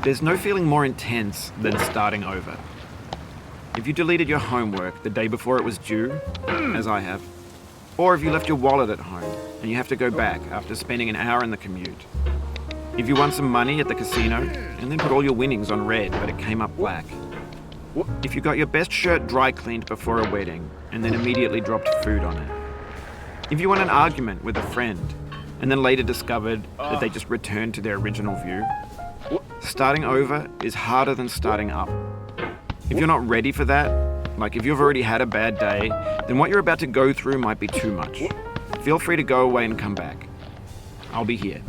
There's no feeling more intense than starting over. If you deleted your homework the day before it was due, as I have, or if you left your wallet at home and you have to go back after spending an hour in the commute. If you won some money at the casino and then put all your winnings on red but it came up black. If you got your best shirt dry cleaned before a wedding and then immediately dropped food on it. If you won an argument with a friend and then later discovered that they just returned to their original view. Starting over is harder than starting up. If you're not ready for that, like if you've already had a bad day, then what you're about to go through might be too much. Feel free to go away and come back. I'll be here.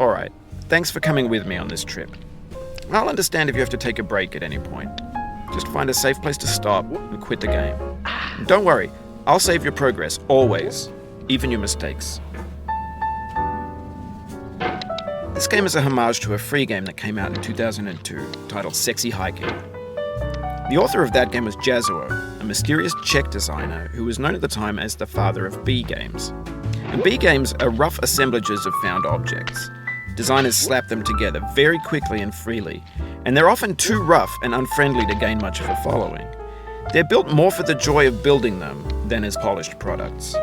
Alright, thanks for coming with me on this trip. I'll understand if you have to take a break at any point. Just find a safe place to stop and quit the game. Don't worry, I'll save your progress, always, even your mistakes. This game is a homage to a free game that came out in 2002, titled Sexy Hiking. The author of that game was Jazuo, a mysterious Czech designer who was known at the time as the father of B games. And B games are rough assemblages of found objects. Designers slap them together very quickly and freely, and they're often too rough and unfriendly to gain much of a following. They're built more for the joy of building them than as polished products.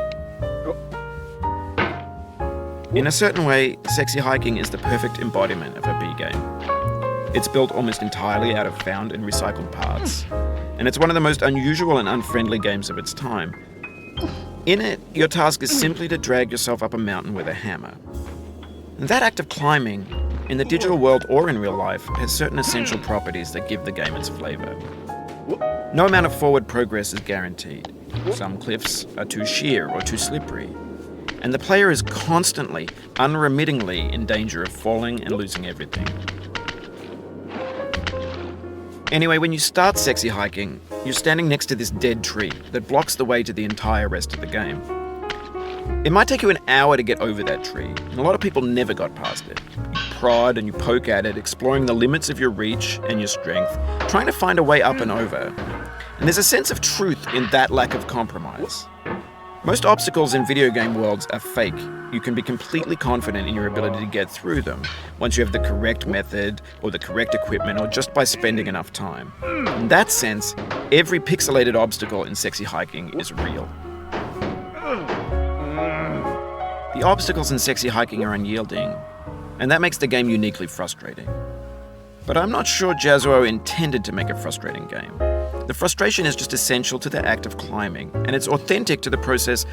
In a certain way, Sexy Hiking is the perfect embodiment of a B game. It's built almost entirely out of found and recycled parts, and it's one of the most unusual and unfriendly games of its time. In it, your task is simply to drag yourself up a mountain with a hammer. And that act of climbing, in the digital world or in real life, has certain essential properties that give the game its flavor. No amount of forward progress is guaranteed. Some cliffs are too sheer or too slippery. And the player is constantly, unremittingly in danger of falling and losing everything. Anyway, when you start Sexy Hiking, you're standing next to this dead tree that blocks the way to the entire rest of the game. It might take you an hour to get over that tree, and a lot of people never got past it. You prod and you poke at it, exploring the limits of your reach and your strength, trying to find a way up and over. And there's a sense of truth in that lack of compromise. Most obstacles in video game worlds are fake. You can be completely confident in your ability to get through them once you have the correct method or the correct equipment or just by spending enough time. In that sense, every pixelated obstacle in Sexy Hiking is real. The obstacles in Sexy Hiking are unyielding, and that makes the game uniquely frustrating. But I'm not sure Jazuo intended to make a frustrating game. The frustration is just essential to the act of climbing, and it's authentic to the process